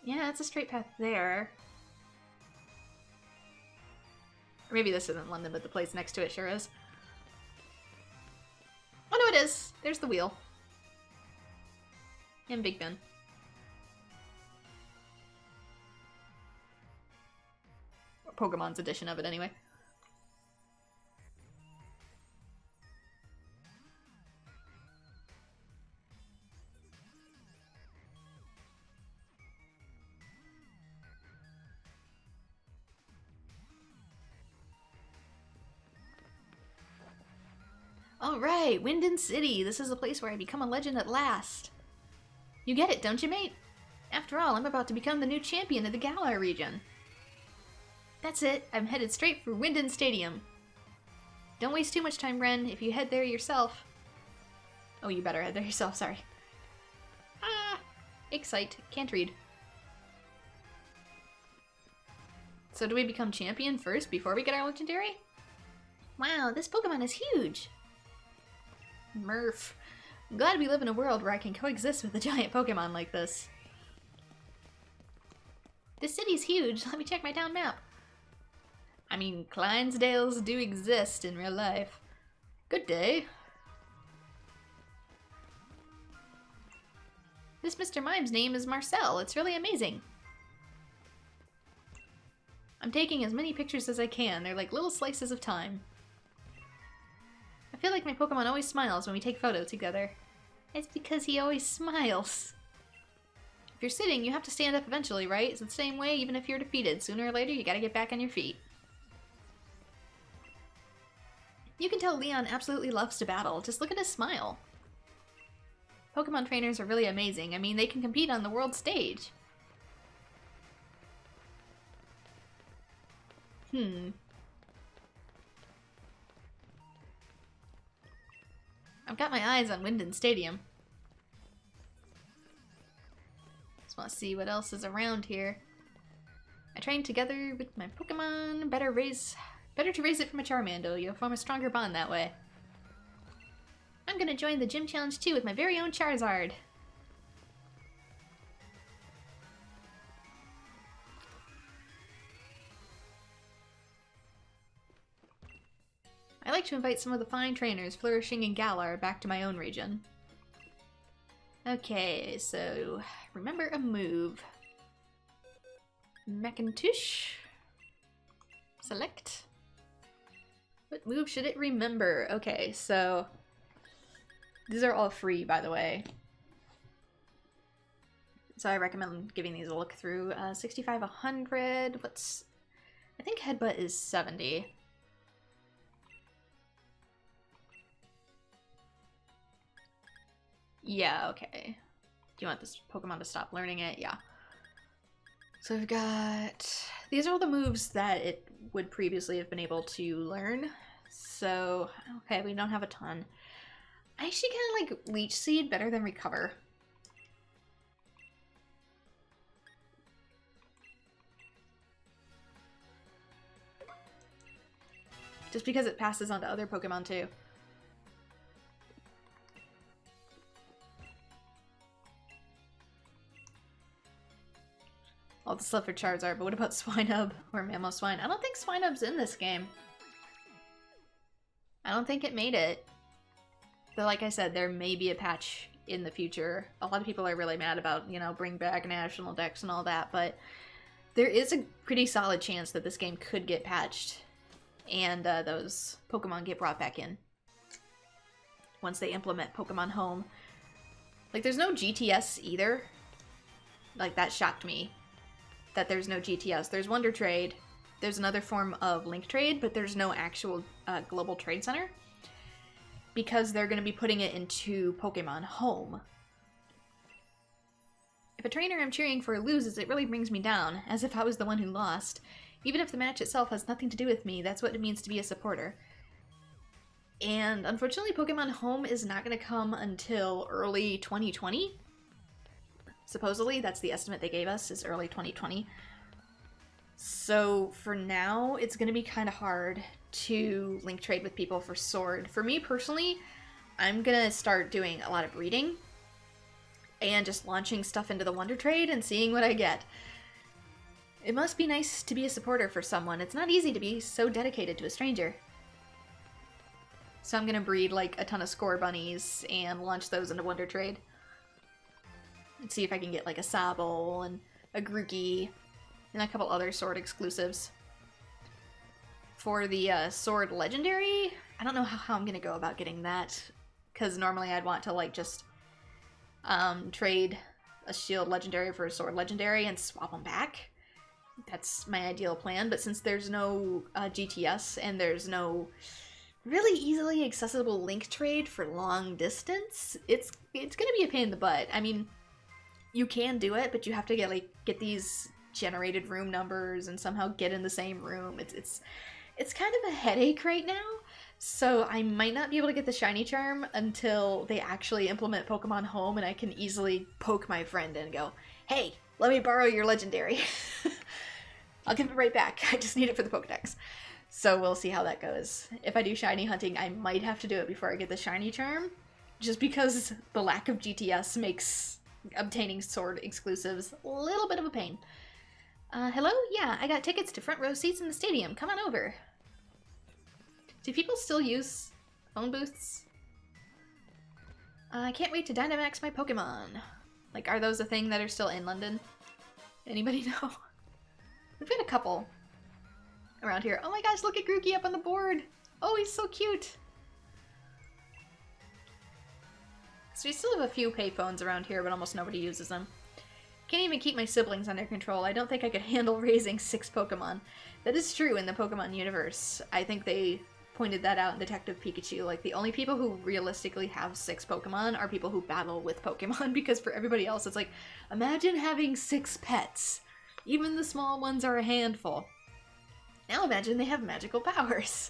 Yeah, it's a straight path there. Or maybe this isn't London, but the place next to it sure is. Oh no, it is! There's the wheel. And Big Ben. Or Pokemon's edition of it, anyway. Alright, Wyndon City! This is the place where I become a legend at last. You get it, don't you, mate? After all, I'm about to become the new champion of the Galar region. That's it, I'm headed straight for Wyndon Stadium. Don't waste too much time, Ren, if you head there yourself. Oh, you better head there yourself, sorry. Ah! Excite, can't read. So do we become champion first before we get our legendary? Wow, this Pokemon is huge! Murph. I'm glad we live in a world where I can coexist with a giant Pokemon like this. This city's huge. Let me check my town map. I mean, Clydesdales do exist in real life. Good day. This Mr. Mime's name is Marcel. It's really amazing. I'm taking as many pictures as I can. They're like little slices of time. I feel like my Pokemon always smiles when we take photos together. It's because he always smiles. If you're sitting, you have to stand up eventually, right? It's the same way even if you're defeated. Sooner or later, you gotta get back on your feet. You can tell Leon absolutely loves to battle. Just look at his smile. Pokemon trainers are really amazing. I mean, they can compete on the world stage. I've got my eyes on Wyndon Stadium. Just want to see what else is around here. I trained together with my Pokemon. Better to raise it from a Charmander. You'll form a stronger bond that way. I'm gonna join the gym challenge too with my very own Charizard. I like to invite some of the fine trainers flourishing in Galar back to my own region. Okay, so remember a move. Macintosh. Select. What move should it remember? Okay, so these are all free, by the way. So I recommend giving these a look through. 65, 100. I think Headbutt is 70. Yeah, okay. Do you want this Pokemon to stop learning it? Yeah. So we've got... These are all the moves that it would previously have been able to learn. So, okay, we don't have a ton. I actually kind of like Leech Seed better than Recover. Just because it passes on to other Pokemon too. All the stuff for Charizard, but what about Swinub or Mamoswine? I don't think Swinub's in this game. I don't think it made it. But like I said, there may be a patch in the future. A lot of people are really mad about, you know, bring back National Dex and all that, but there is a pretty solid chance that this game could get patched and those Pokemon get brought back in once they implement Pokemon Home. Like, there's no GTS either. Like, that shocked me. That there's no GTS. There's Wonder Trade. There's another form of Link Trade, but there's no actual global trade center because they're going to be putting it into Pokemon Home. If a trainer I'm cheering for loses, it really brings me down, as if I was the one who lost. Even if the match itself has nothing to do with me, that's what it means to be a supporter. And unfortunately, Pokemon Home is not going to come until early 2020. Supposedly, that's the estimate they gave us, is early 2020. So for now, it's going to be kind of hard to link trade with people for Sword. For me personally, I'm going to start doing a lot of breeding. and just launching stuff into the Wonder Trade and seeing what I get. It must be nice to be a supporter for someone. It's not easy to be so dedicated to a stranger. So I'm gonna breed like a ton of score bunnies and launch those into Wonder Trade. And see if I can get like a Sable and a Grookey and a couple other sword exclusives. For the sword legendary, I don't know how I'm gonna go about getting that, because normally I'd want to like just trade a shield legendary for a sword legendary and swap them back. That's my ideal plan, but since there's no GTS and there's no really easily accessible link trade for long distance, it's gonna be a pain in the butt. I mean, you can do it, but you have to get these generated room numbers and somehow get in the same room. It's kind of a headache right now, so I might not be able to get the shiny charm until they actually implement Pokemon Home and I can easily poke my friend and go, hey, let me borrow your legendary. I'll give it right back. I just need it for the Pokedex. So we'll see how that goes. If I do shiny hunting, I might have to do it before I get the shiny charm, just because the lack of GTS makes obtaining sword exclusives a little bit of a pain. Hello? Yeah, I got tickets to front row seats in the stadium. Come on over. Do people still use phone booths? I can't wait to Dynamax my Pokemon. Like, are those a thing that are still in London? Anybody know? We've got a couple around here. Oh my gosh, look at Grookey up on the board! Oh, he's so cute! So we still have a few payphones around here, but almost nobody uses them. Can't even keep my siblings under control. I don't think I could handle raising 6 Pokemon. That is true in the Pokemon universe. I think they pointed that out in Detective Pikachu. Like, the only people who realistically have 6 Pokemon are people who battle with Pokemon, because for everybody else it's like, imagine having 6 pets. Even the small ones are a handful. Now imagine they have magical powers.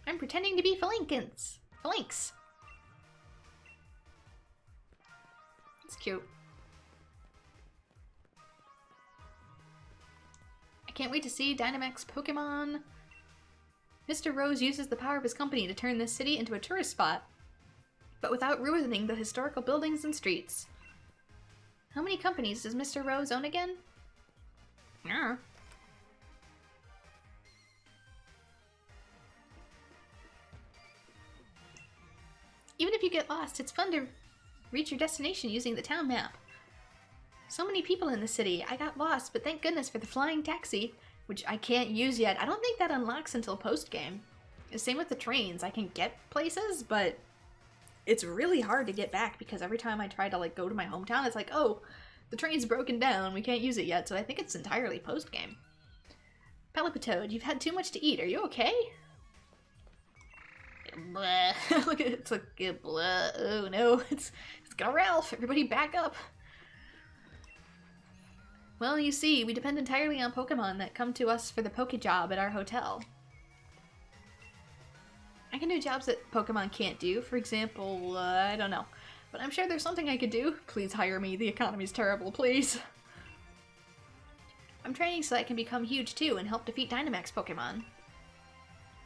I'm pretending to be Phalanx. It's cute. I can't wait to see Dynamax Pokemon. Mr. Rose uses the power of his company to turn this city into a tourist spot, but without ruining the historical buildings and streets. How many companies does Mr. Rose own again? Yeah. Even if you get lost, it's fun to reach your destination using the town map. So many people in the city. I got lost, but thank goodness for the flying taxi, which I can't use yet. I don't think that unlocks until post-game. Same with the trains. I can get places, but it's really hard to get back because every time I try to like go to my hometown, it's like, oh, the train's broken down. We can't use it yet, so I think it's entirely post-game. Palipitoad, you've had too much to eat. Are you okay? Blah. Look at it. It's like, blah. Oh no, it's got Ralph. Everybody back up. Well, you see, we depend entirely on Pokemon that come to us for the Poke job at our hotel. I can do jobs that Pokemon can't do. For example, I don't know. But I'm sure there's something I could do. Please hire me. The economy's terrible, please. I'm training so I can become huge too and help defeat Dynamax Pokemon.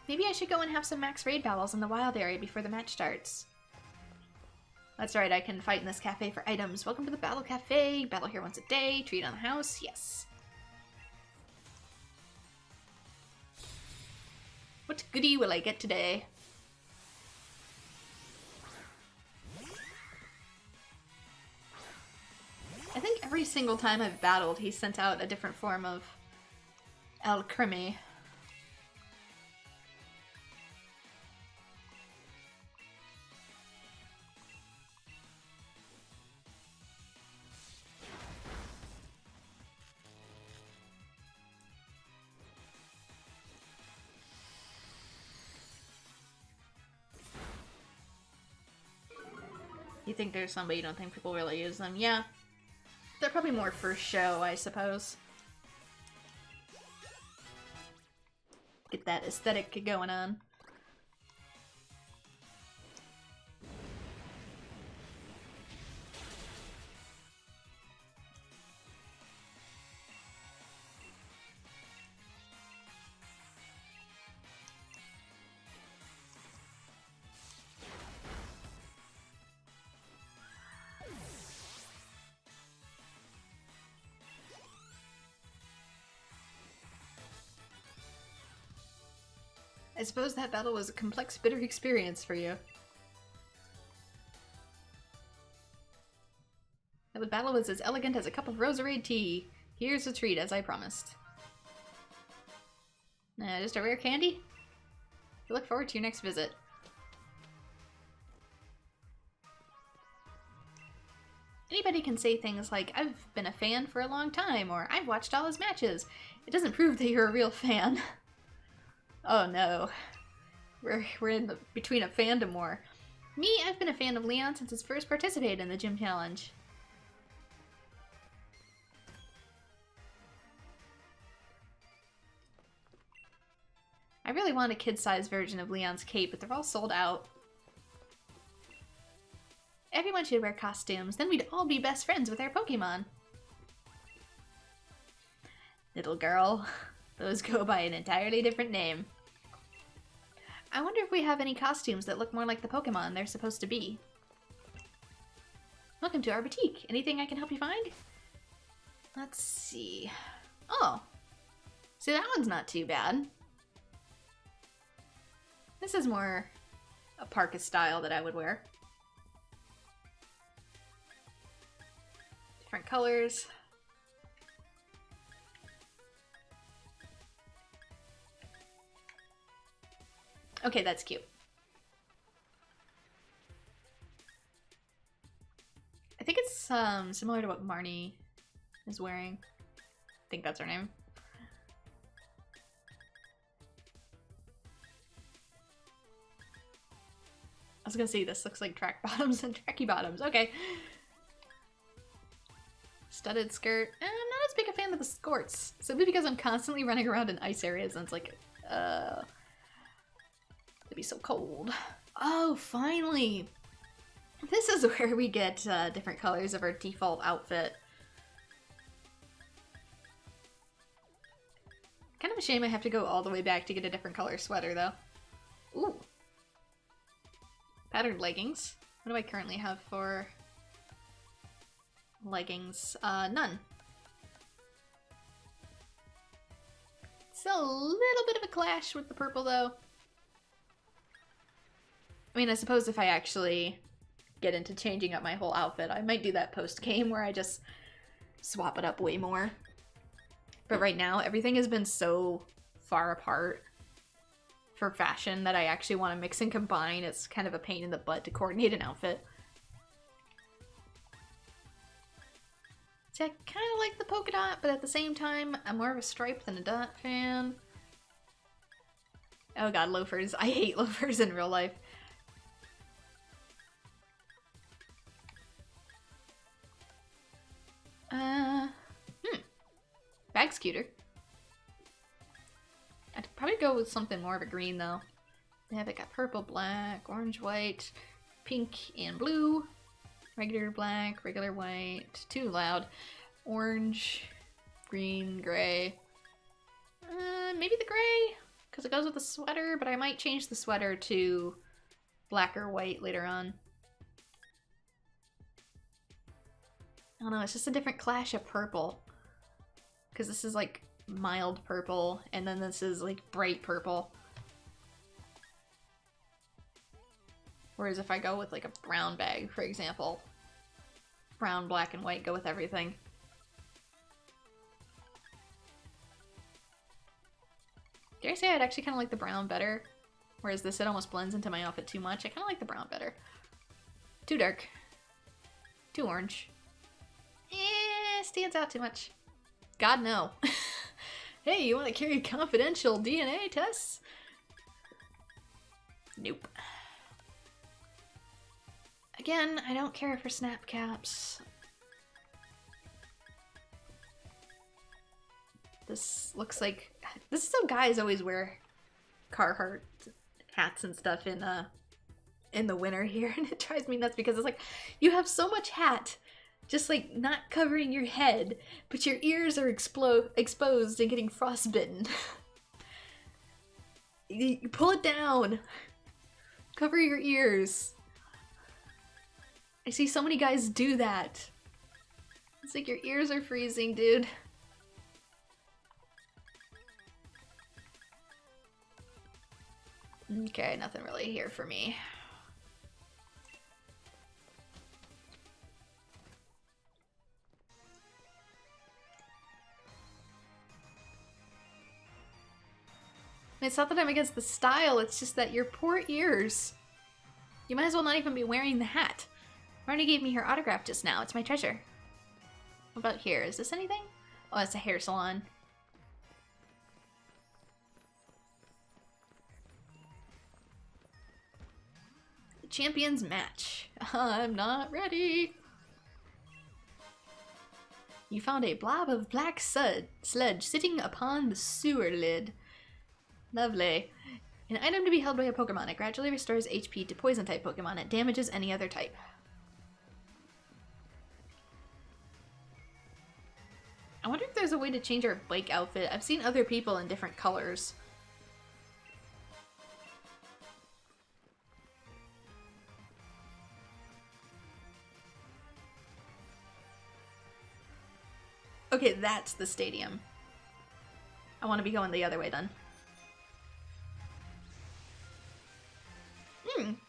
Maybe I should go and have some max raid battles in the wild area before the match starts. That's right, I can fight in this cafe for items. Welcome to the Battle Cafe. Battle here once a day. Treat on the house. Yes. What goodie will I get today? I think every single time I've battled, he sent out a different form of Alchemy. You think there's some, but you don't think people really use them? Yeah. They're probably more for show, I suppose. Get that aesthetic going on. I suppose that battle was a complex, bitter experience for you. The battle was as elegant as a cup of roserade tea. Here's a treat, as I promised. Just a rare candy? I look forward to your next visit. Anybody can say things like, I've been a fan for a long time, or I've watched all his matches. It doesn't prove that you're a real fan. Oh no. We're in between a fandom war. Me, I've been a fan of Leon since his first participated in the gym challenge. I really want a kid-sized version of Leon's cape, but they're all sold out. Everyone should wear costumes, then we'd all be best friends with our Pokemon. Little girl. Those go by an entirely different name. I wonder if we have any costumes that look more like the Pokemon they're supposed to be. Welcome to our boutique. Anything I can help you find? Let's see. Oh. See, that one's not too bad. This is more a parka style that I would wear. Different colors. Okay, that's cute. I think it's similar to what Marnie is wearing. I think that's her name. I was gonna say this looks like track bottoms and tracky bottoms. Okay. Studded skirt. I'm not as big a fan of the skirts. Simply because I'm constantly running around in ice areas and it's like, it'd be so cold. Oh, finally! This is where we get different colors of our default outfit. Kind of a shame I have to go all the way back to get a different color sweater, though. Ooh. Patterned leggings. What do I currently have for leggings? None. It's a little bit of a clash with the purple, though. I mean, I suppose if I actually get into changing up my whole outfit, I might do that post-game where I just swap it up way more. But right now, everything has been so far apart for fashion that I actually want to mix and combine. It's kind of a pain in the butt to coordinate an outfit. See, I kind of like the polka dot, but at the same time, I'm more of a stripe than a dot fan. Oh god, loafers. I hate loafers in real life. Bag's cuter. I'd probably go with something more of a green though. They have it got purple, black, orange, white, pink, and blue. Regular black, regular white, too loud. Orange, green, gray. Maybe the gray, because it goes with the sweater, but I might change the sweater to black or white later on. I don't know, it's just a different clash of purple. Because this is like mild purple, and then this is like bright purple. Whereas if I go with like a brown bag, for example, brown, black, and white go with everything. Dare I say I'd actually kind of like the brown better? Whereas this, it almost blends into my outfit too much. I kind of like the brown better. Too dark. Too orange. Stands out too much. God, no. Hey, you want to carry confidential DNA tests? Nope. Again, I don't care for snap caps. This looks like... This is how guys always wear Carhartt hats and stuff in the winter here, and it drives me nuts because it's like, you have so much hat just like not covering your head, but your ears are exposed and getting frostbitten. You pull it down. Cover your ears. I see so many guys do that. It's like your ears are freezing, dude. Okay, nothing really here for me. It's not that I'm against the style, it's just that your poor ears. You might as well not even be wearing the hat. Marnie gave me her autograph just now. It's my treasure. What about here? Is this anything? Oh, it's a hair salon. The champions match. I'm not ready. You found a blob of black sludge sitting upon the sewer lid. Lovely. An item to be held by a Pokemon. It gradually restores HP to Poison-type Pokemon. It damages any other type. I wonder if there's a way to change our bike outfit. I've seen other people in different colors. Okay, that's the stadium. I want to be going the other way then.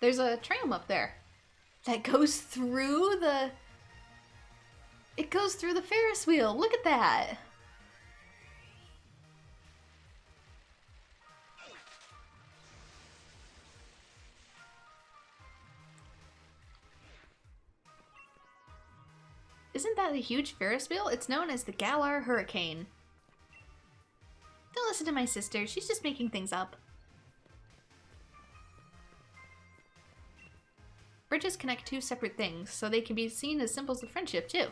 There's a tram up there that goes through the... It goes through the Ferris wheel. Look at that. Isn't that a huge Ferris wheel? It's known as the Galar Hurricane. Don't listen to my sister. She's just making things up. Bridges connect two separate things, so they can be seen as symbols of friendship, too.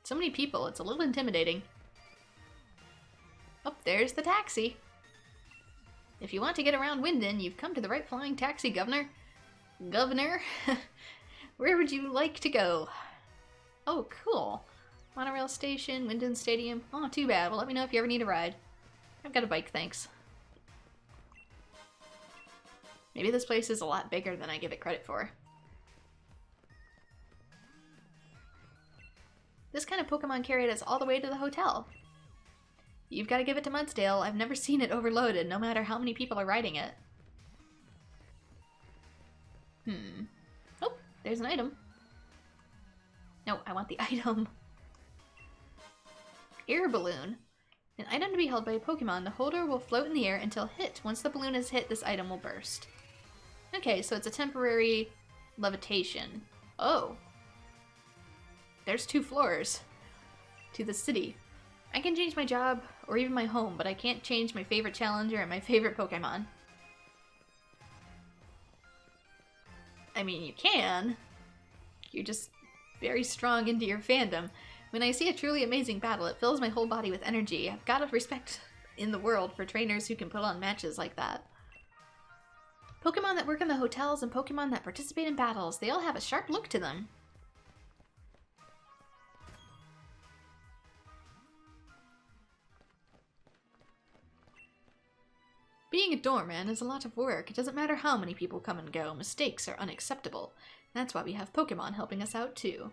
So many people, it's a little intimidating. Oh, there's the taxi. If you want to get around Wyndon, you've come to the right flying taxi, Governor. Governor? Where would you like to go? Oh, cool. Monorail station, Wyndon Stadium. Oh, too bad. Well, let me know if you ever need a ride. I've got a bike, thanks. Maybe this place is a lot bigger than I give it credit for. This kind of Pokemon carried us all the way to the hotel. You've got to give it to Mudsdale. I've never seen it overloaded, no matter how many people are riding it. Oh, there's an item. No, I want the item. Air balloon. An item to be held by a Pokemon. The holder will float in the air until hit. Once the balloon is hit, this item will burst. Okay, so it's a temporary levitation. Oh. There's 2 floors to the city. I can change my job or even my home, but I can't change my favorite challenger and my favorite Pokemon. I mean, you can. You're just very strong into your fandom. When I see a truly amazing battle, it fills my whole body with energy. I've got a respect in the world for trainers who can put on matches like that. Pokemon that work in the hotels and Pokemon that participate in battles, they all have a sharp look to them. Being a doorman is a lot of work. It doesn't matter how many people come and go. Mistakes are unacceptable. That's why we have Pokemon helping us out too.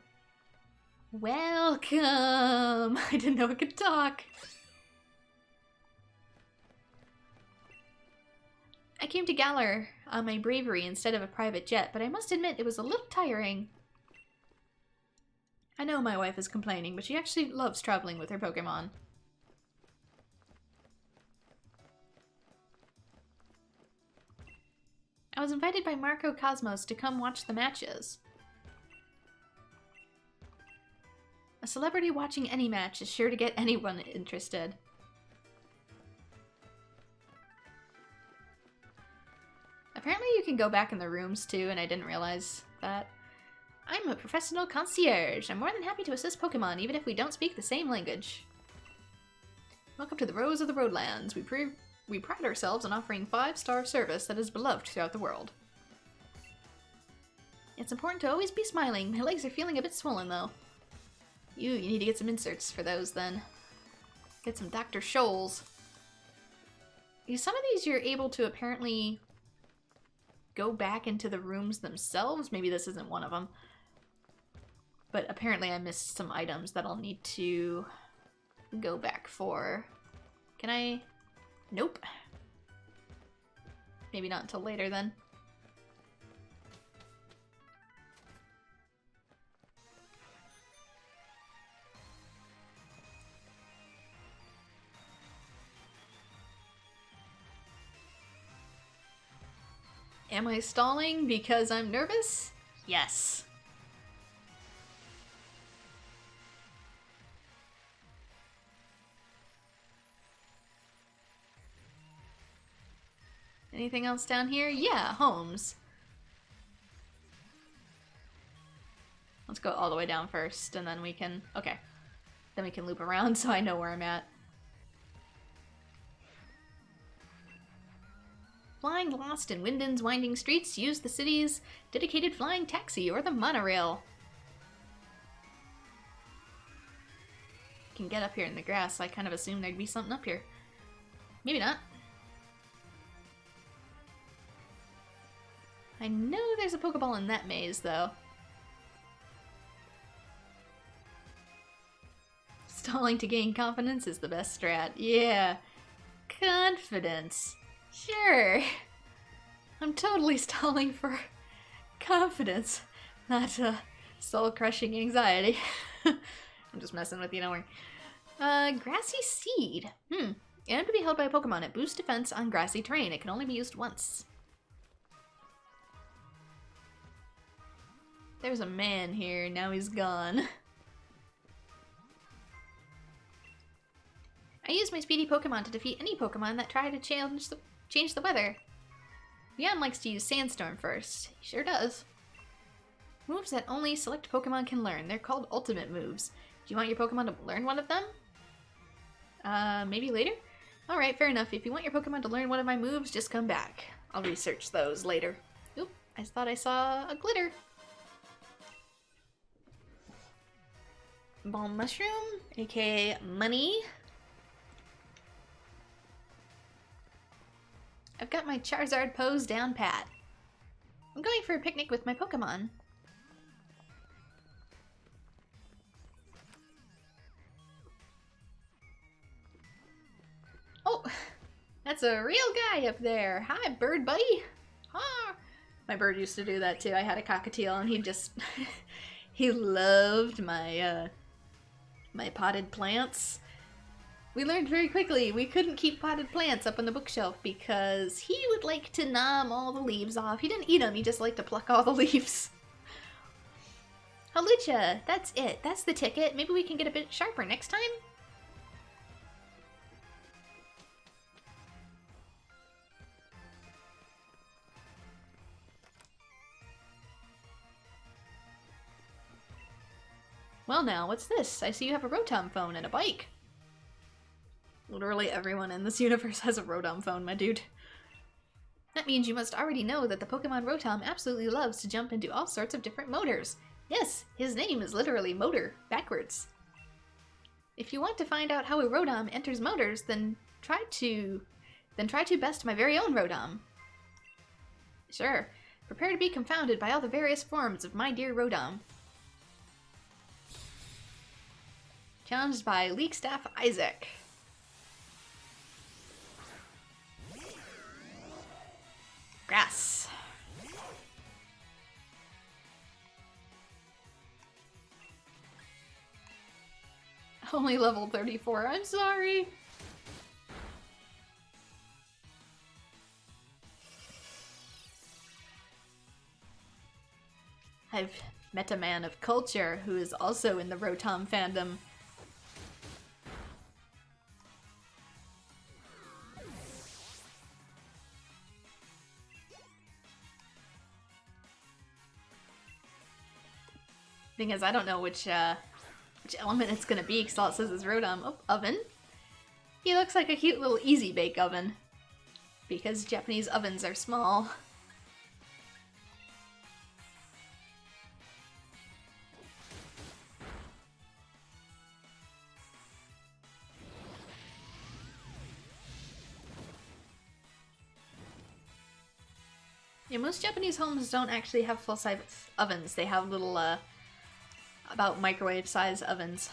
Welcome! I didn't know I could talk. I came to Galar on my bravery instead of a private jet, but I must admit it was a little tiring. I know my wife is complaining, but she actually loves traveling with her Pokemon. I was invited by Marco Cosmos to come watch the matches. A celebrity watching any match is sure to get anyone interested. Apparently you can go back in the rooms too, and I didn't realize that. I'm a professional concierge. I'm more than happy to assist Pokemon, even if we don't speak the same language. Welcome to the Rose of the Roadlands. We pride ourselves on offering 5-star service that is beloved throughout the world. It's important to always be smiling. My legs are feeling a bit swollen, though. You need to get some inserts for those, then. Get some Dr. Scholl's. Some of these you're able to apparently go back into the rooms themselves. Maybe this isn't one of them. But apparently I missed some items that I'll need to go back for. Can I... Nope. Maybe not until later then. Am I stalling because I'm nervous? Yes. Anything else down here? Yeah, homes. Let's go all the way down first, and then we can... Okay. Then we can loop around so I know where I'm at. Flying lost in Wyndon's winding streets, use the city's dedicated flying taxi or the monorail. Can get up here in the grass, so I kind of assumed there'd be something up here. Maybe not. I know there's a Pokeball in that maze, though. Stalling to gain confidence is the best strat. Yeah. Confidence. Sure. I'm totally stalling for confidence, not soul-crushing anxiety. I'm just messing with you, don't worry. Grassy Seed. And to be held by a Pokemon. It boosts defense on grassy terrain. It can only be used once. There's a man here, now he's gone. I use my speedy Pokemon to defeat any Pokemon that try to change the weather. Leon likes to use Sandstorm first. He sure does. Moves that only select Pokemon can learn. They're called ultimate moves. Do you want your Pokemon to learn one of them? Maybe later? Alright, fair enough. If you want your Pokemon to learn one of my moves, just come back. I'll research those later. Oop, I thought I saw a glitter. Ball Mushroom, aka money. I've got my Charizard pose down pat. I'm going for a picnic with my Pokemon. Oh, that's a real guy up there. Hi, bird buddy. Ah. My bird used to do that too. I had a cockatiel and he just, he loved my, my potted plants. We learned very quickly we couldn't keep potted plants up on the bookshelf because he would like to nom all the leaves off. He didn't eat them, he just liked to pluck all the leaves. Halucha, that's it. That's the ticket. Maybe we can get a bit sharper next time? Well now, what's this? I see you have a Rotom phone and a bike. Literally everyone in this universe has a Rotom phone, my dude. That means you must already know that the Pokemon Rotom absolutely loves to jump into all sorts of different motors. Yes, his name is literally Motor, backwards. If you want to find out how a Rotom enters motors, then try to best my very own Rotom. Sure, prepare to be confounded by all the various forms of my dear Rotom. Challenged by Leekstaff Isaac. Grass. Only level 34, I'm sorry. I've met a man of culture who is also in the Rotom fandom. Thing is, I don't know which element it's gonna be, because all it says is Rotom. Oh, oven. He looks like a cute little easy bake oven, because Japanese ovens are small. Yeah, most Japanese homes don't actually have full-size ovens. They have little, about microwave-size ovens.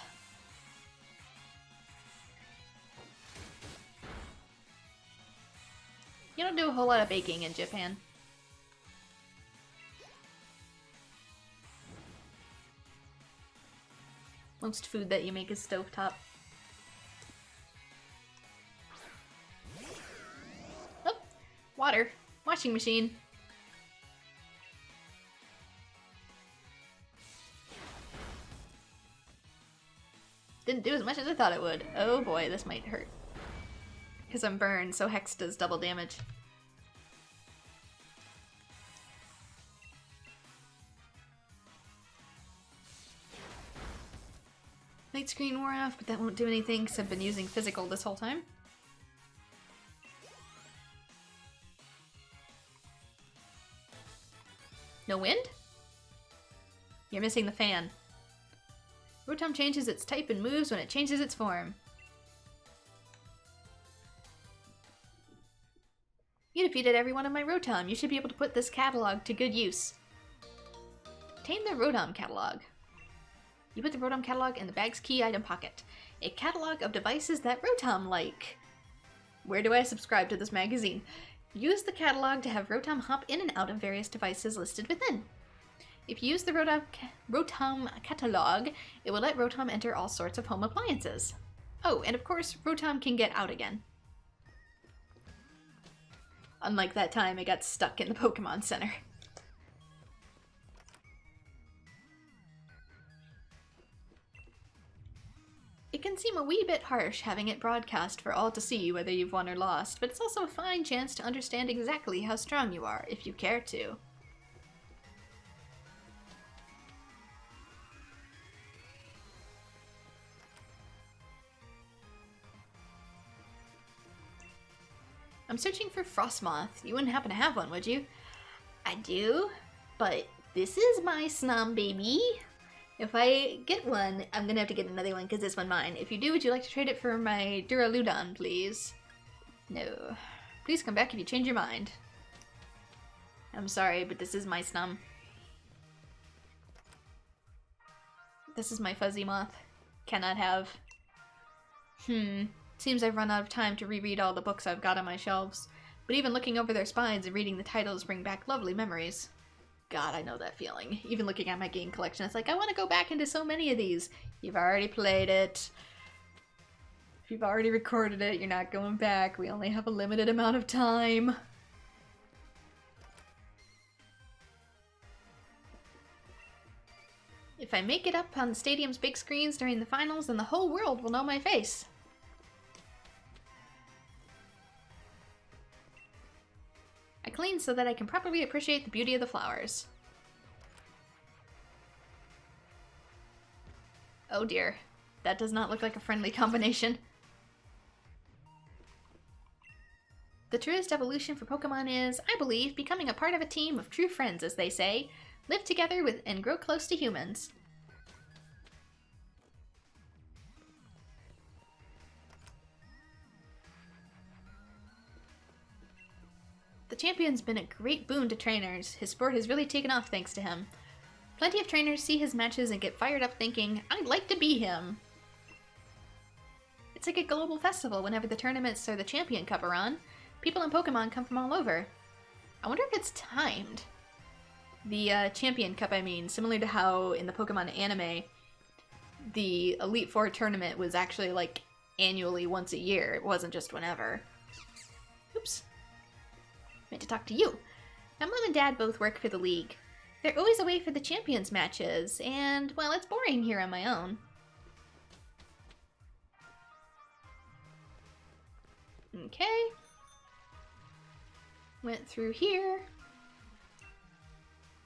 You don't do a whole lot of baking in Japan. Most food that you make is stovetop. Oh! Water. Washing machine. Didn't do as much as I thought it would. Oh boy, this might hurt. Because I'm burned, so Hex does double damage. Light screen wore off, but that won't do anything because I've been using physical this whole time. No wind? You're missing the fan. Rotom changes its type and moves when it changes its form. You defeated every one of my Rotom. You should be able to put this catalog to good use. Obtain the Rotom catalog. You put the Rotom catalog in the bag's key item pocket. A catalog of devices that Rotom like. Where do I subscribe to this magazine? Use the catalog to have Rotom hop in and out of various devices listed within. If you use the Rotom catalog, it will let Rotom enter all sorts of home appliances. Oh, and of course, Rotom can get out again. Unlike that time it got stuck in the Pokemon Center. It can seem a wee bit harsh having it broadcast for all to see whether you've won or lost, but it's also a fine chance to understand exactly how strong you are, if you care to. I'm searching for Frostmoth. You wouldn't happen to have one, would you? I do, but this is my Snom baby. If I get one, I'm gonna have to get another one because this one's mine. If you do, would you like to trade it for my Duraludon, please? No. Please come back if you change your mind. I'm sorry, but this is my Snom. This is my Fuzzy Moth. Cannot have. Seems I've run out of time to reread all the books I've got on my shelves. But even looking over their spines and reading the titles bring back lovely memories. God, I know that feeling. Even looking at my game collection, it's like, I want to go back into so many of these. You've already played it. If you've already recorded it, you're not going back. We only have a limited amount of time. If I make it up on the stadium's big screens during the finals, then the whole world will know my face. I clean so that I can properly appreciate the beauty of the flowers. Oh dear, that does not look like a friendly combination. The truest evolution for Pokemon is, I believe, becoming a part of a team of true friends, as they say. Live together with and grow close to humans. The champion's been a great boon to trainers. His sport has really taken off thanks to him. Plenty of trainers see his matches and get fired up thinking, I'd like to be him. It's like a global festival whenever the tournaments or the Champion Cup are on. People in Pokemon come from all over. I wonder if it's timed. The Champion Cup, I mean, similar to how in the Pokemon anime, the Elite Four tournament was actually like annually once a year. It wasn't just whenever. Oops. Meant to talk to you. Now, Mom and Dad both work for the league. They're always away for the Champions matches, and, well, it's boring here on my own. Okay. Went through here.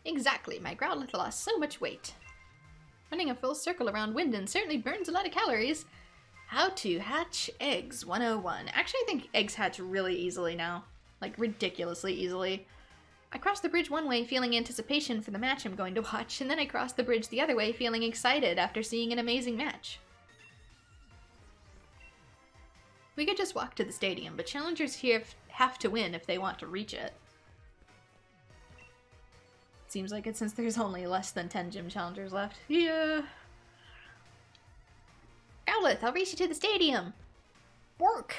Exactly, my Growlithe lost so much weight. Running a full circle around Wyndon certainly burns a lot of calories. How to hatch eggs 101. Actually, I think eggs hatch really easily now. Like, ridiculously easily. I crossed the bridge one way feeling anticipation for the match I'm going to watch, and then I crossed the bridge the other way feeling excited after seeing an amazing match. We could just walk to the stadium, but challengers here have to win if they want to reach it. Seems like it since there's only less than 10 gym challengers left. Yeah. Growlithe, I'll reach you to the stadium! Bork!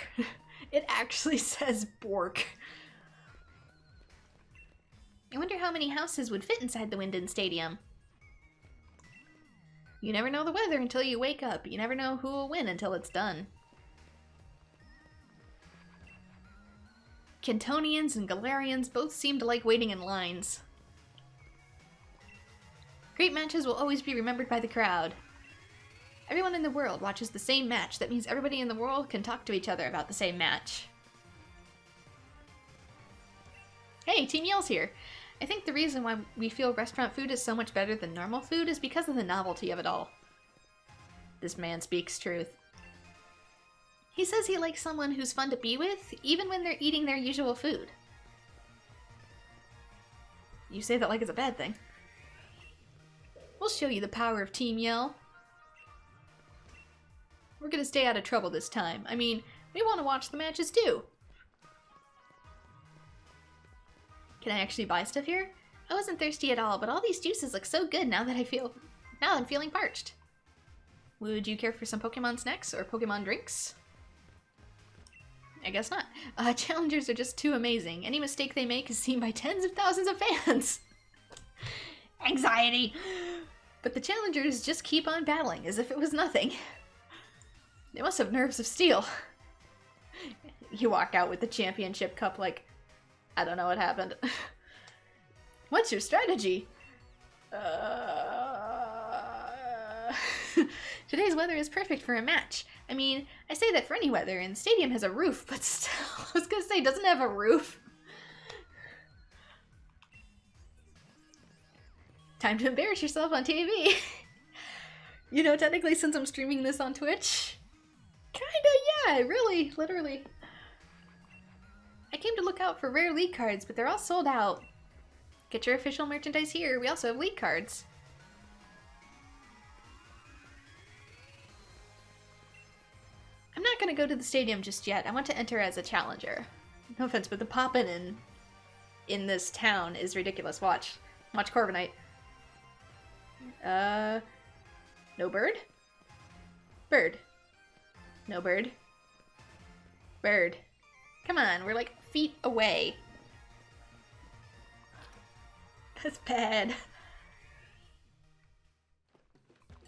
It actually says Bork. I wonder how many houses would fit inside the Wyndon Stadium. You never know the weather until you wake up. You never know who will win until it's done. Cantonians and Galarians both seem to like waiting in lines. Great matches will always be remembered by the crowd. Everyone in the world watches the same match. That means everybody in the world can talk to each other about the same match. Hey, Team Yell's here. I think the reason why we feel restaurant food is so much better than normal food is because of the novelty of it all. This man speaks truth. He says he likes someone who's fun to be with, even when they're eating their usual food. You say that like it's a bad thing. We'll show you the power of Team Yell. We're gonna stay out of trouble this time. I mean, we want to watch the matches too. Can I actually buy stuff here? I wasn't thirsty at all, but all these juices look so good now that I'm feeling parched. Would you care for some Pokemon snacks or Pokemon drinks? I guess not. Challengers are just too amazing. Any mistake they make is seen by tens of thousands of fans. Anxiety! But the challengers just keep on battling as if it was nothing. They must have nerves of steel. You walk out with the championship cup like, I don't know what happened. What's your strategy? Today's weather is perfect for a match. I mean, I say that for any weather, and the stadium has a roof, but still, I was gonna say, it doesn't have a roof. Time to embarrass yourself on TV. You know, technically, since I'm streaming this on Twitch, kinda, yeah, really, literally. I came to look out for rare league cards, but they're all sold out. Get your official merchandise here. We also have league cards. I'm not gonna go to the stadium just yet. I want to enter as a challenger. No offense, but the poppin' in this town is ridiculous. Watch Corviknight. No bird? Bird. No bird. Bird. Come on, we're like feet away. That's bad.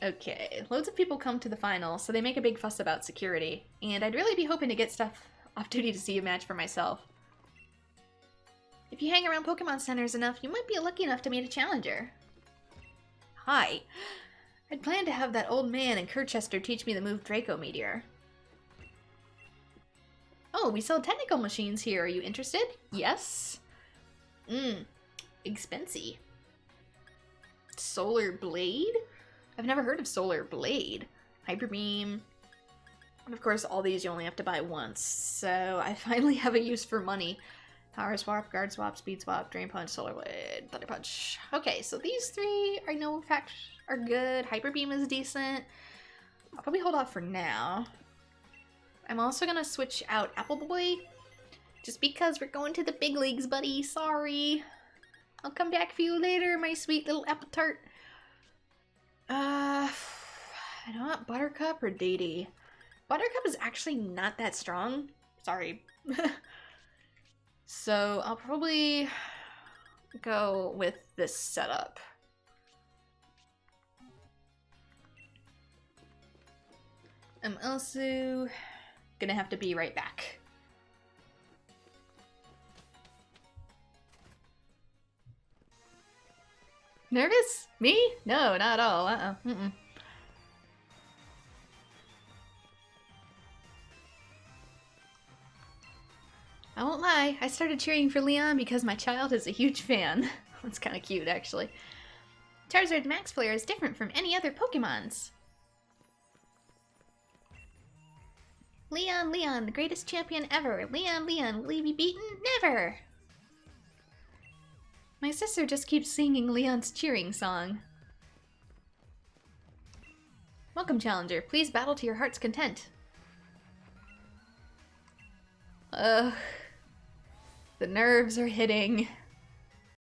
Okay, loads of people come to the final, so they make a big fuss about security. And I'd really be hoping to get stuff off duty to see a match for myself. If you hang around Pokemon centers enough, you might be lucky enough to meet a challenger. Hi. I'd planned to have that old man in Kirchester teach me the move Draco Meteor. Oh, we sell technical machines here. Are you interested? Yes? Expensive. Solar Blade? I've never heard of Solar Blade. Hyper Beam. And of course, all these you only have to buy once. So I finally have a use for money. Power Swap, Guard Swap, Speed Swap, Drain Punch, Solar Blade, Thunder Punch. Okay, so these three I know fact are good. Hyper Beam is decent. I'll probably hold off for now. I'm also gonna switch out Apple Boy. Just because we're going to the big leagues, buddy. Sorry. I'll come back for you later, my sweet little apple tart. I don't want Buttercup or Dee. Buttercup is actually not that strong. Sorry. So I'll probably go with this setup. I'm also gonna have to be right back. Nervous? Me? No, not at all. I won't lie, I started cheering for Leon because my child is a huge fan. That's kind of cute, actually. Charizard Max Flare is different from any other Pokemons. Leon, Leon, the greatest champion ever. Leon, Leon, will he be beaten? Never! My sister just keeps singing Leon's cheering song. Welcome, Challenger. Please battle to your heart's content. Ugh. The nerves are hitting.